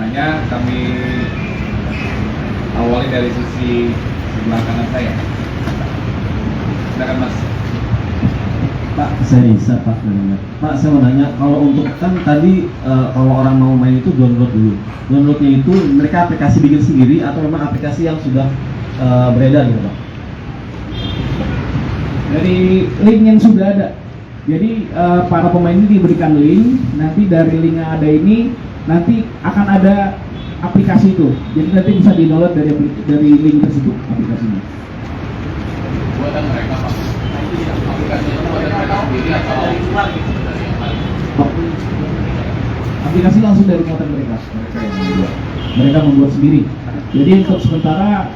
pertanyaannya. Kami awali dari sisi sebelah kanan saya. Silakan Mas. Pak, saya Isa Pak. Pak, saya mau nanya, kalau untuk kan tadi kalau orang mau main itu download dulu. Downloadnya itu mereka aplikasi bikin sendiri atau memang aplikasi yang sudah beredar gitu Pak? Dari link yang sudah ada. Jadi para pemain ini diberikan link. Nanti dari link yang ada ini nanti akan ada aplikasi itu. Jadi nanti bisa di-download dari link tersebut aplikasinya. Buatan mereka Pak. Aplikasinya buatan mereka sendiri atau Aplikasi langsung dari muatan mereka. Mereka membuat sendiri. Jadi untuk sementara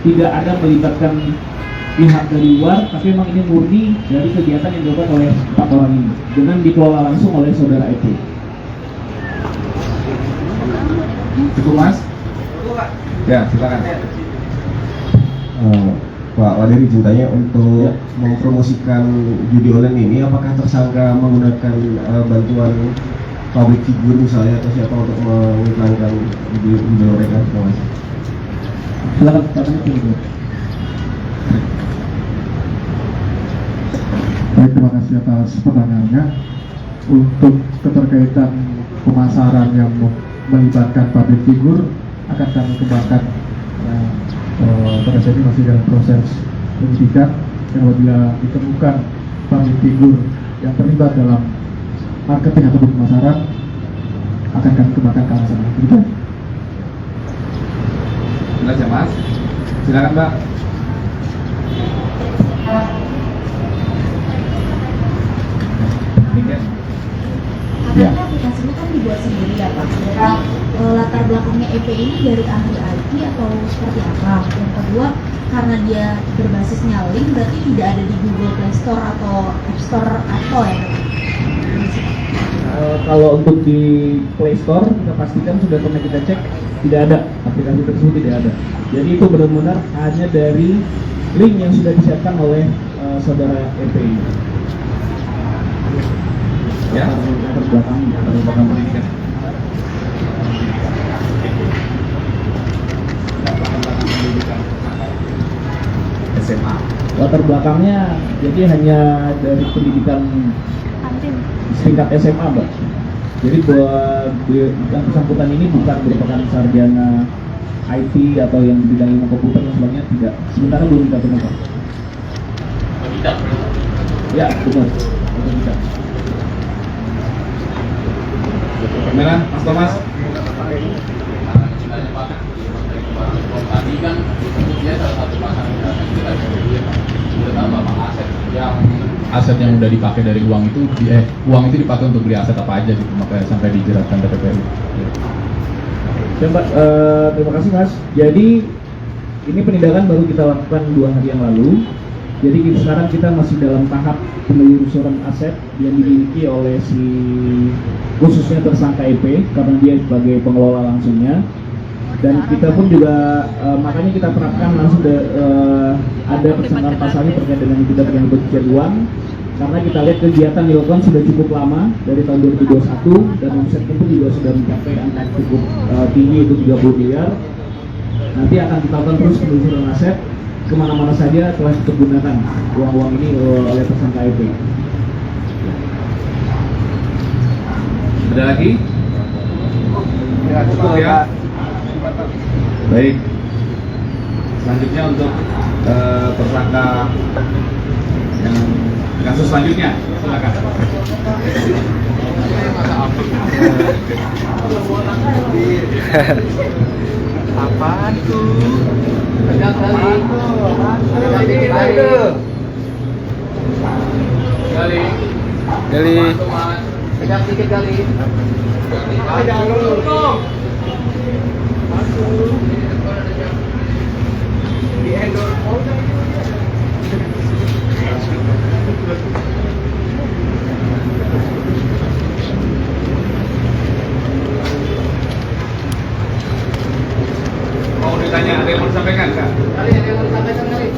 tidak ada melibatkan pihak dari luar, tapi memang ini murni dari kegiatan yang dilakukan oleh 4 orang ini dengan dikelola langsung oleh saudara EP. Cukup Mas? Ya, silakan. Pak Wadiri, cintanya untuk mempromosikan judi online ini, apakah tersangka menggunakan bantuan public figure misalnya atau siapa untuk mengiklankan judi mereka? Terima kasih. Silakan pertanyaan. Baik, terima kasih atas pertanyaannya. Untuk keterkaitan pemasaran yang melibatkan public figure akan kami kembangkan. Pada saat ini masih dalam proses penyidikan. Dan apabila ditemukan public figure yang terlibat dalam marketing atau pemasaran, akan kami kembangkan ke arah sana. Begitu? Jelas ya Mas? Silakan Mbak. Karena aplikasinya kan dibuat sendiri ya Pak. Jadi latar belakangnya EP ini dari ahli IT atau seperti apa? Yang kedua, karena dia berbasisnya link, berarti tidak ada di Google Play Store atau App Store atau ya? Kalau untuk di Play Store, kita pastikan sudah pernah kita cek, tidak ada, aplikasi tersebut tidak ada. Jadi itu benar-benar hanya dari link yang sudah disiapkan oleh saudara EP. Ya, Latar belakang pendidikan. SMA. Latar belakangnya jadi hanya dari pendidikan tingkat SMA, Mbak. Jadi buat yang bersangkutan ini bukan merupakan sarjana IT atau yang di bidang ilmu komputer dan sebagainya, tidak. Sementara belum kita temukan. Tidak. Ya, benar. Tidak. Gimana, Mas Thomas? Tadi kan dia salah satu pasar yang kita tahu Bapak aset yang udah dipakai dari uang itu uang itu dipakai untuk beli aset apa aja gitu, makanya sampai dijeratkan TPPU. Ya, Mbak, terima kasih Mas. Jadi ini penindakan baru kita lakukan 2 hari yang lalu. Jadi sekarang kita masih dalam tahap penelusuran aset yang dimiliki oleh si khususnya tersangka EP karena dia sebagai pengelola langsungnya. Dan kita pun juga makanya kita terapkan langsung ada persangkaan pasalnya terkait dengan tidak dengan pencucian uang, karena kita lihat kegiatan dilakukan sudah cukup lama dari tahun 2021 dan omsetnya pun juga sudah mencapai angka cukup tinggi, itu 30 miliar. Nanti akan kita lakukan terus penelusuran aset kemana-mana saja telah digunakan uang-uang ini oleh tersangka EP. Ada lagi? Ya, cukup ya. Baik. Selanjutnya untuk tersangka yang kasus selanjutnya, silakan. Apaan tuh? Pegang kali. Gali. Pegang sedikit kali. Pegang dulu. Di endorse. Mau ditanya, ada yang mau disampaikan Kak? Kali ada yang mau disampaikan kali.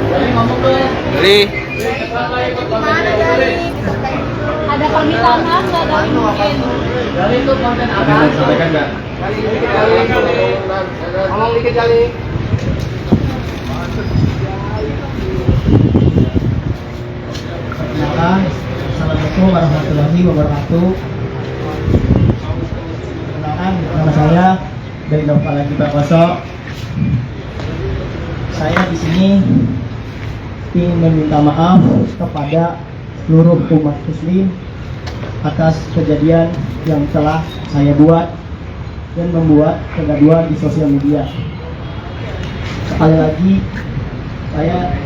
Kali ngomong tuh. Gali. Gimana dari ada permintaan maaf nggak Dari itu konten apa? Sampaikan nggak? Ngomong dikit kali. Assalamualaikum warahmatullahi wabarakatuh. Kenalkan, nama saya dari Nova lagi Prakoso. Saya di sini ingin meminta maaf kepada seluruh umat muslim atas kejadian yang telah saya buat dan membuat kegaduhan di sosial media. Sekali lagi saya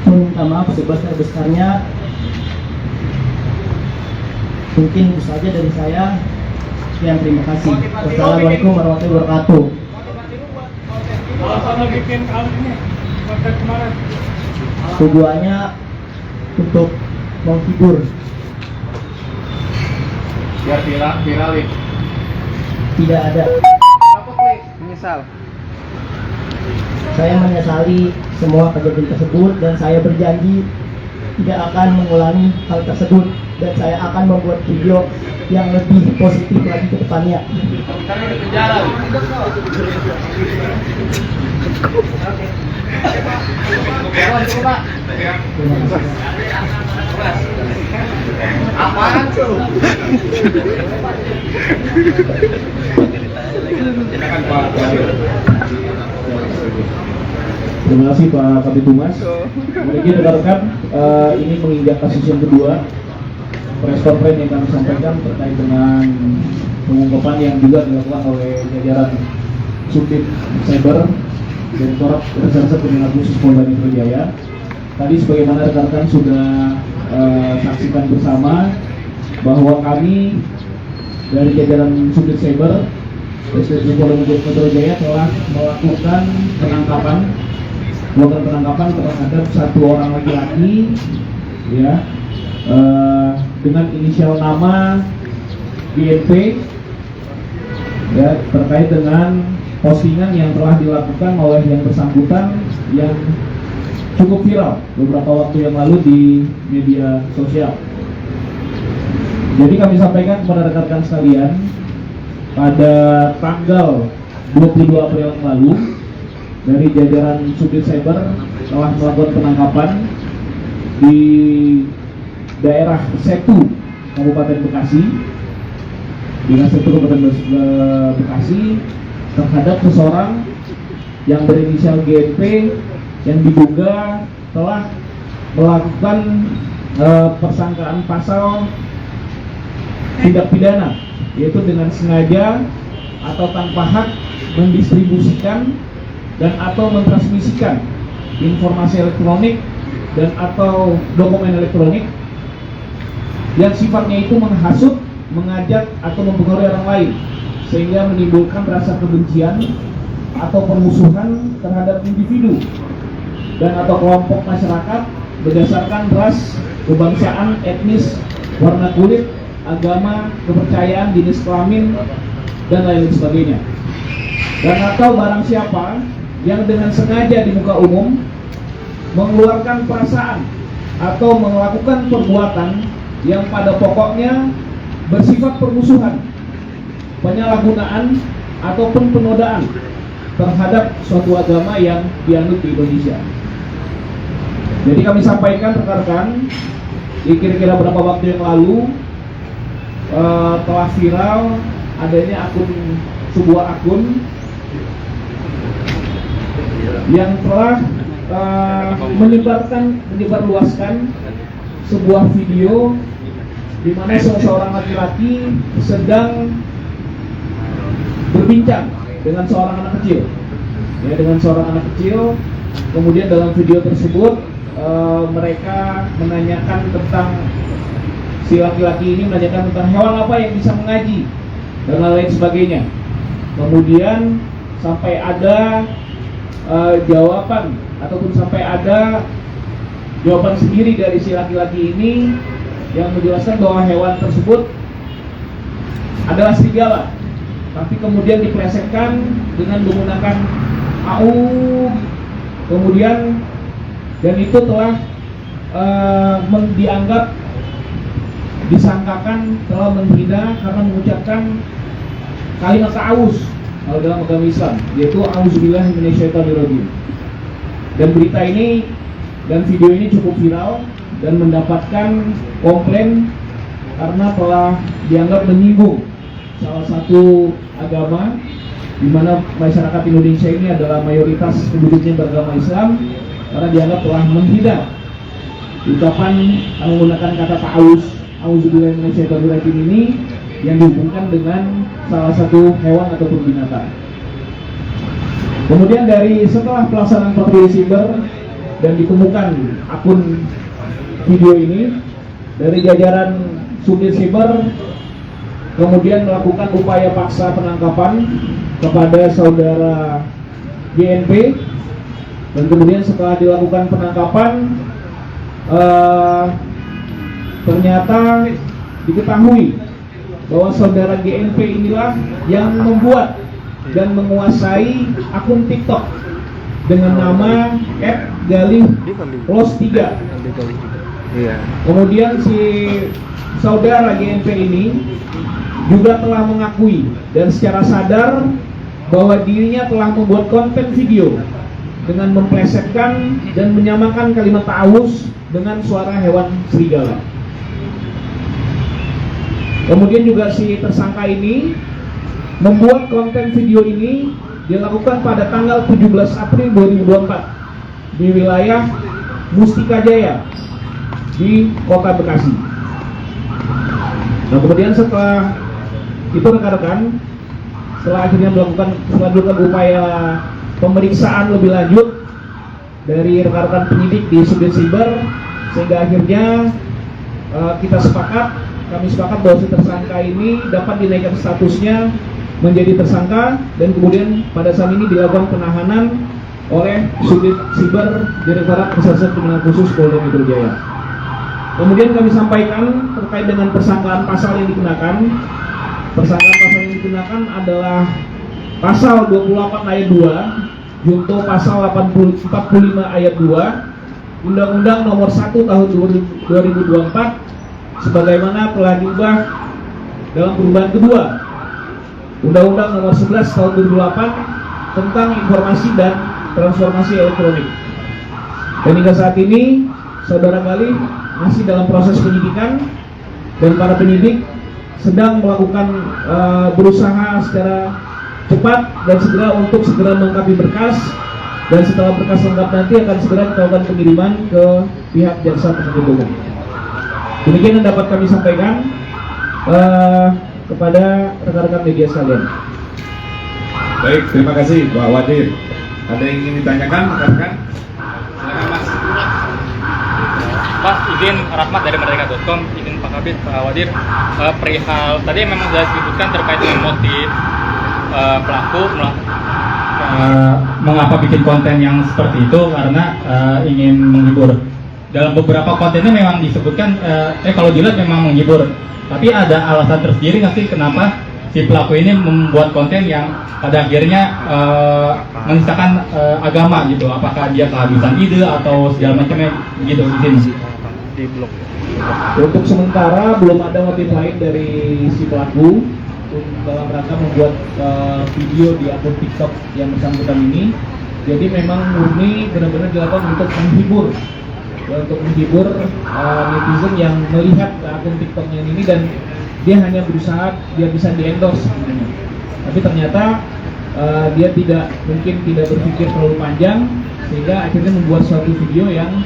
meminta maaf sebesar-besarnya. Mungkin saja dari saya. Sekian, terima kasih. Wassalamualaikum warahmatullahi wabarakatuh. Tujuannya untuk menghibur. Biar viralin. Tidak ada. Menyesal. Saya menyesali semua kejadian tersebut dan saya berjanji tidak akan mengulangi hal tersebut dan saya akan membuat video yang lebih positif lagi ke depannya. Karena di penjara. Apaan tuh? Silakan Pak. Terima kasih Pak Kabid Humas. Kemudian rekan-rekan, ini menginjak kasus yang kedua. Press conference yang kami sampaikan terkait dengan pengungkapan yang juga dilakukan oleh jajaran Subdit Cyber Direktorat Reserse Kriminal Khusus Polda Metro Jaya. Tadi sebagaimana rekan-rekan sudah saksikan bersama bahwa kami dari jajaran Subdit Cyber Reserse Polda Metro Jaya telah melakukan penangkapan terhadap satu orang laki-laki, ya, dengan inisial nama GNP, ya, terkait dengan postingan yang telah dilakukan oleh yang bersangkutan yang cukup viral beberapa waktu yang lalu di media sosial. Jadi kami sampaikan kepada rekan-rekan sekalian, pada tanggal 22 April yang lalu dari jajaran Subdit Cyber telah melakukan penangkapan di daerah Setu, Kabupaten Bekasi, Dinas Setu Kabupaten Bekasi, terhadap seseorang yang berinisial GNP yang diduga telah melakukan persangkaan pasal tindak pidana, yaitu dengan sengaja atau tanpa hak mendistribusikan dan atau mentransmisikan informasi elektronik dan atau dokumen elektronik yang sifatnya itu menghasut, mengajak atau mempengaruhi orang lain sehingga menimbulkan rasa kebencian atau permusuhan terhadap individu dan atau kelompok masyarakat berdasarkan ras, kebangsaan, etnis, warna kulit, agama, kepercayaan, jenis kelamin, dan lain sebagainya. Dan atau barang siapa yang dengan sengaja di muka umum mengeluarkan perasaan atau melakukan perbuatan yang pada pokoknya bersifat permusuhan, penyalahgunaan ataupun penodaan terhadap suatu agama yang dianut di Indonesia. Jadi kami sampaikan rekan-rekan, kira-kira beberapa waktu yang lalu telah viral adanya sebuah akun yang telah menyebarluaskan sebuah video di mana seorang laki-laki sedang berbincang dengan seorang anak kecil, ya, dengan seorang anak kecil. Kemudian dalam video tersebut mereka menanyakan tentang si laki-laki ini menanyakan tentang hewan apa yang bisa mengaji dan lain sebagainya. Kemudian sampai ada jawaban ataupun sampai ada jawaban sendiri dari si laki-laki ini yang menjelaskan bahwa hewan tersebut adalah serigala, tapi kemudian diplesetkan dengan menggunakan AU. Kemudian dan itu telah dianggap disangkakan telah menghina karena mengucapkan kalimat ta'awuz kalau dalam agama Islam, yaitu auzubillahi minasyaitonirrajim. Dan berita ini dan video ini cukup viral dan mendapatkan komplain karena telah dianggap menyinggung salah satu agama, di mana masyarakat Indonesia ini adalah mayoritas penduduknya beragama Islam, karena dianggap telah menghina ucapan menggunakan kata ta'awuz, auzubillahi minasyaitonirrajim ini yang dihubungkan dengan salah satu hewan ataupun binatang. Kemudian setelah pelaksanaan patroli siber dan ditemukan akun video ini, dari jajaran Subdit Siber kemudian melakukan upaya paksa penangkapan kepada saudara GNP, dan kemudian setelah dilakukan penangkapan ternyata diketahui bahwa saudara GNP inilah yang membuat dan menguasai akun TikTok dengan nama @galih+3. Kemudian si saudara GNP ini juga telah mengakui dan secara sadar bahwa dirinya telah membuat konten video dengan memplesetkan dan menyamakan kalimat ta'awuz dengan suara hewan serigala. Kemudian juga si tersangka ini membuat konten video ini dilakukan pada tanggal 17 April 2024 di wilayah Mustika Jaya di Kota Bekasi. Nah, kemudian setelah itu rekan-rekan, setelah akhirnya melakukan upaya pemeriksaan lebih lanjut dari rekan-rekan penyidik di Subdit Siber, sehingga akhirnya kami sepakat bahwa si tersangka ini dapat dinaikkan statusnya menjadi tersangka, dan kemudian pada saat ini dilakukan penahanan oleh Subdit Siber Direktorat Reserse Kriminal Khusus Polda Metro Jaya. Kemudian kami sampaikan terkait dengan persangkaan pasal yang dikenakan. Persangkaan pasal yang dikenakan adalah pasal 28 ayat 2 junto pasal 45 ayat 2 Undang-Undang Nomor 1 Tahun 2024 sebagaimana telah diubah dalam perubahan kedua Undang-Undang Nomor 11 Tahun 2008 tentang informasi dan transformasi elektronik. Dan hingga saat ini saudara Galih masih dalam proses penyidikan, dan para penyidik sedang melakukan berusaha secara cepat dan segera melengkapi berkas, dan setelah berkas lengkap nanti akan segera kita lakukan pengiriman ke pihak jaksa penuntut umum. Demikian yang dapat kami sampaikan kepada rekan-rekan media sekalian. Baik, terima kasih Pak Wadir. Ada yang ingin ditanyakan rekan-rekan? Silakan Mas. Pak, izin Rahmat dari Merdeka.com, izin Pak Kabid, Pak Wadir, perihal tadi memang sudah disebutkan terkait dengan motif pelaku mengapa bikin konten yang seperti itu, karena ingin menghibur. Dalam beberapa kontennya memang disebutkan kalau dilihat memang menghibur, tapi ada alasan tersendiri nggak sih kenapa si pelaku ini membuat konten yang pada akhirnya menistakan agama gitu? Apakah dia kehabisan ide atau segala macamnya gitu di sini? Untuk sementara belum ada motif lain dari si pelaku dalam rangka membuat video di akun TikTok yang bersangkutan ini. Jadi memang murni benar-benar dilakukan untuk menghibur, netizen yang melihat akun TikToknya ini, dan dia hanya berusaha dia bisa di-endorse sebenarnya. Tapi ternyata dia tidak berpikir terlalu panjang, sehingga akhirnya membuat suatu video yang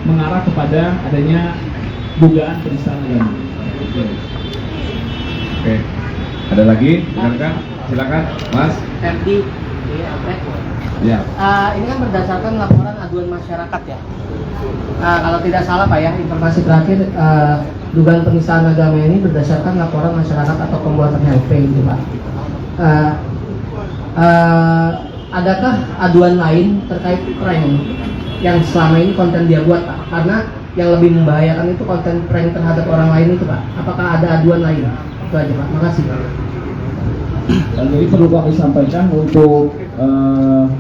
mengarah kepada adanya dugaan penistaan agama. Oke. Ada lagi? Silakan, Mas. Ferdi, Ya. ini kan berdasarkan laporan aduan masyarakat ya. Kalau tidak salah Pak ya, informasi terakhir dugaan penistaan agama ini berdasarkan laporan masyarakat atau pembuatan LP itu Pak. Adakah aduan lain terkait prank yang selama ini konten dia buat Pak? Karena yang lebih membahayakan itu konten prank terhadap orang lain itu Pak. Apakah ada aduan lain? Itu aja Pak. Makasih Pak. Dan jadi perlu kami sampaikan untuk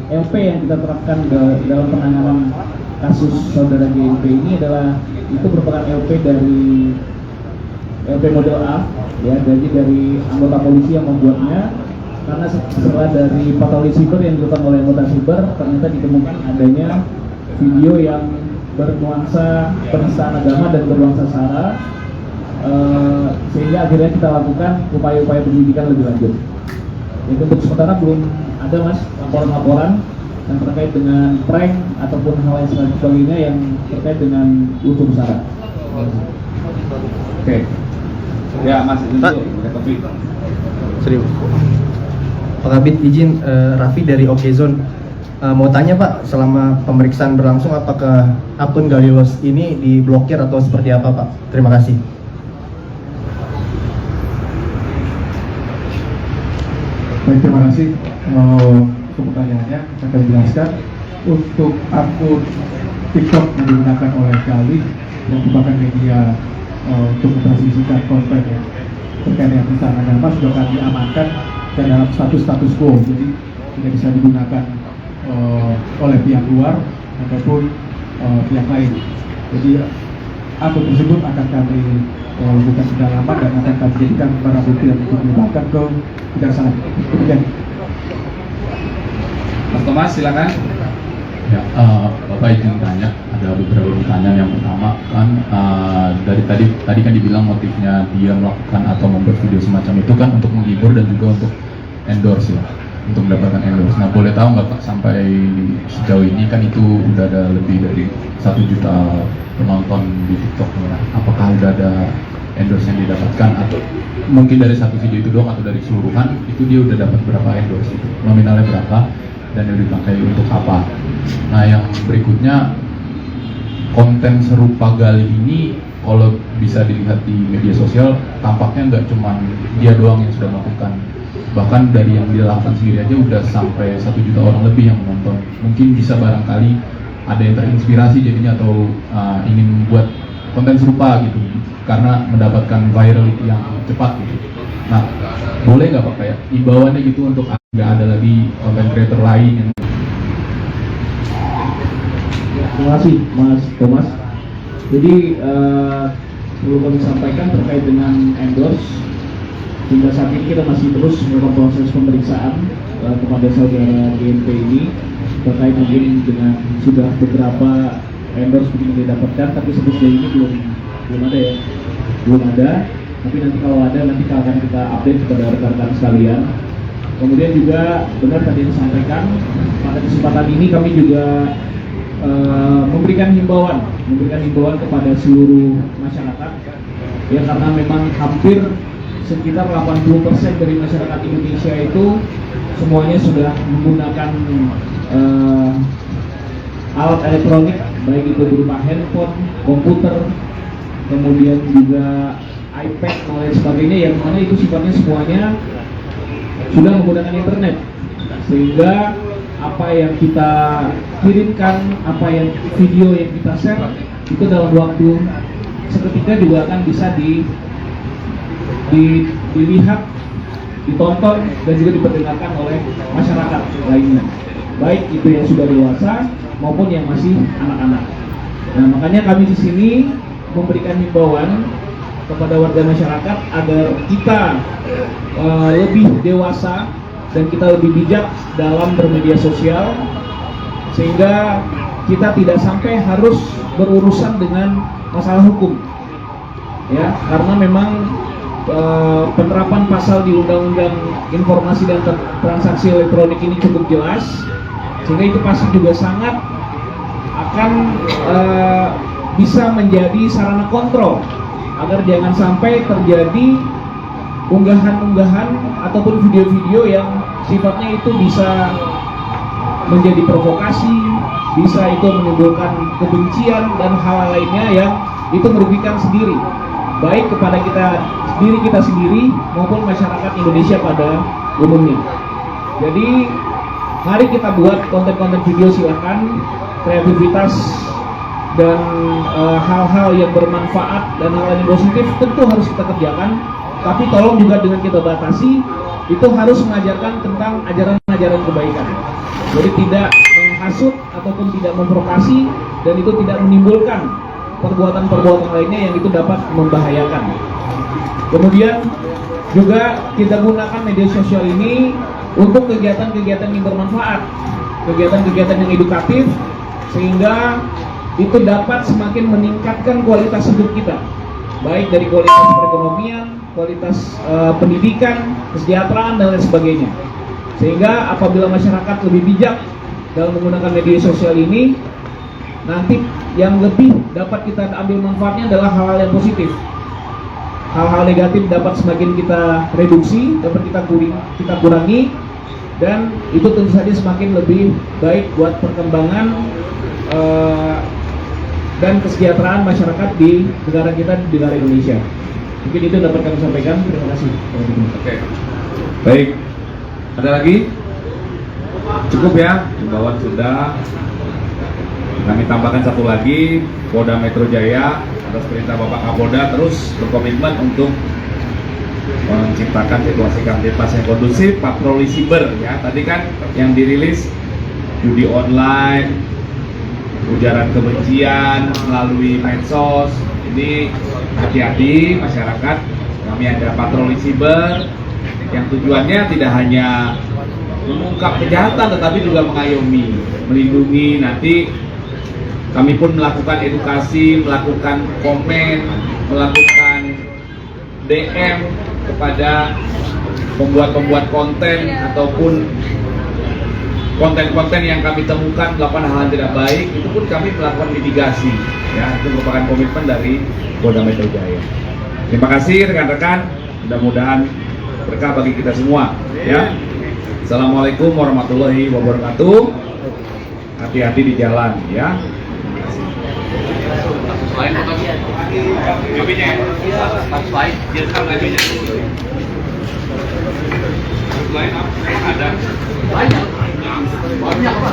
LP yang kita terapkan dalam penanganan kasus saudara GNP ini adalah itu merupakan LP dari LP model A, ya, jadi dari anggota polisi yang membuatnya. Karena setelah dari patroli siber yang dilakukan oleh anggota siber, ternyata ditemukan adanya video yang bernuansa penistaan agama dan bernuansa sara, sehingga akhirnya kita lakukan upaya-upaya penyelidikan lebih lanjut. Jadi untuk sementara belum ada mas laporan-laporan yang terkait dengan prank ataupun hal lain sebagainya yang terkait dengan unsur sara. Oke. Ya Mas, itu topik. Serius. Pak Kabit izin Raffi dari Okezone. Mau tanya Pak, selama pemeriksaan berlangsung apakah akun Galilos ini diblokir atau seperti apa Pak? Terima kasih. Baik, terima kasih untuk pertanyaannya. Saya jelaskan untuk akun TikTok yang digunakan oleh Gali yang merupakan media untuk memtransmisikan konten yang terkait dengan penistaan agama sudah kami amankan dan dalam status quo, jadi tidak bisa digunakan oleh pihak luar ataupun pihak lain. Jadi akun tersebut akan kami lakukan pendalaman dan akan kami jadikan barang bukti yang untuk dibawakan ke kejaksaan. Demikian. Mas Thomas, silakan. Ya, Bapak izin tanya, ada beberapa pertanyaan. Yang pertama kan dari tadi kan dibilang motifnya dia melakukan atau membuat video semacam itu kan untuk menghibur dan juga untuk endorse ya, untuk mendapatkan endorse. Nah, boleh tahu nggak Pak, sampai sejauh ini kan itu udah ada lebih dari 1 juta penonton di TikTok. Apakah udah ada endorse yang didapatkan atau mungkin dari satu video itu doang atau dari keseluruhan itu dia udah dapat berapa endorse itu, nominalnya berapa dan yang dipakai untuk apa? Nah, yang berikutnya, konten serupa Gali ini kalau bisa dilihat di media sosial tampaknya nggak cuma dia doang yang sudah melakukan, bahkan dari yang dia lakukan sendiri aja udah sampai 1 juta orang lebih yang menonton. Mungkin bisa barangkali ada yang terinspirasi jadinya atau ingin membuat konten serupa gitu karena mendapatkan virality yang cepat gitu. Nah, boleh nggak Pak kayak imbauannya gitu untuk nggak ada lagi konten creator lain yang... Terima kasih Mas Thomas. Jadi perlu kami sampaikan terkait dengan endorse, hingga saat ini kita masih terus melakukan proses pemeriksaan kepada saudara GNP ini terkait mungkin dengan sudah beberapa endorse yang didapatkan, tapi sampai sejauh ini belum ada ya, belum ada. Tapi nanti kalau ada nanti akan kita update kepada rekan-rekan sekalian. Kemudian juga benar tadi disampaikan pada kesempatan ini kami juga memberikan himbauan kepada seluruh masyarakat ya, karena memang hampir sekitar 80% dari masyarakat Indonesia itu semuanya sudah menggunakan alat elektronik, baik itu berupa handphone, komputer, kemudian juga iPad dan lain sebagainya, yang mana itu sifatnya semuanya sudah menggunakan internet, sehingga apa yang kita kirimkan, apa yang video yang kita share itu dalam waktu seketika juga akan bisa dilihat, ditonton dan juga diperdengarkan oleh masyarakat lainnya, baik itu yang sudah dewasa maupun yang masih anak-anak. Nah, makanya kami di sini memberikan himbauan kepada warga masyarakat agar kita lebih dewasa dan kita lebih bijak dalam bermedia sosial, sehingga kita tidak sampai harus berurusan dengan masalah hukum ya, karena memang penerapan pasal di Undang-Undang Informasi dan Transaksi Elektronik ini cukup jelas, sehingga itu pasti juga sangat akan bisa menjadi sarana kontrol agar jangan sampai terjadi unggahan-unggahan ataupun video-video yang sifatnya itu bisa menjadi provokasi, bisa itu menimbulkan kebencian dan hal lainnya yang itu merugikan sendiri, baik kepada kita sendiri maupun masyarakat Indonesia pada umumnya. Jadi mari kita buat konten-konten video, silakan, kreativitas dan hal-hal yang bermanfaat dan hal-hal yang positif tentu harus kita kerjakan, tapi tolong juga dengan kita batasi, itu harus mengajarkan tentang ajaran-ajaran kebaikan. Jadi tidak menghasut ataupun tidak memprovokasi, dan itu tidak menimbulkan perbuatan-perbuatan lainnya yang itu dapat membahayakan. Kemudian juga kita gunakan media sosial ini untuk kegiatan-kegiatan yang bermanfaat, kegiatan-kegiatan yang edukatif, sehingga itu dapat semakin meningkatkan kualitas hidup kita, baik dari kualitas perekonomian, kualitas pendidikan, kesejahteraan, dan lain sebagainya. Sehingga apabila masyarakat lebih bijak dalam menggunakan media sosial ini, nanti yang lebih dapat kita ambil manfaatnya adalah hal-hal yang positif. Hal-hal negatif dapat semakin kita reduksi, dapat kita kurangi, dan itu tentu saja semakin lebih baik buat perkembangan dan kesejahteraan masyarakat di negara kita, di negara Indonesia. Mungkin itu dapat kami sampaikan. Terima kasih. Oke. Baik. Ada lagi? Cukup ya, himbauan sudah. Kami tambahkan satu lagi, Polda Metro Jaya atas perintah Bapak Kapolda terus berkomitmen untuk menciptakan situasi kamtipmas yang kondusif, patroli siber ya. Tadi kan yang dirilis judi online, ujaran kebencian melalui medsos. Ini hati-hati masyarakat. Kami ada patroli siber yang tujuannya tidak hanya mengungkap kejahatan tetapi juga mengayomi, melindungi. Nanti kami pun melakukan edukasi, melakukan komen, melakukan DM kepada pembuat-pembuat konten ataupun konten-konten yang kami temukan melakukan hal yang tidak baik. Itu pun kami melakukan mitigasi ya. Itu merupakan komitmen dari Polda Metro Jaya. Terima kasih rekan-rekan, mudah-mudahan berkah bagi kita semua ya. Assalamualaikum warahmatullahi wabarakatuh. Hati-hati di jalan ya. Selain kopinya, selain dia kan lainnya. Selain ada banyak apa?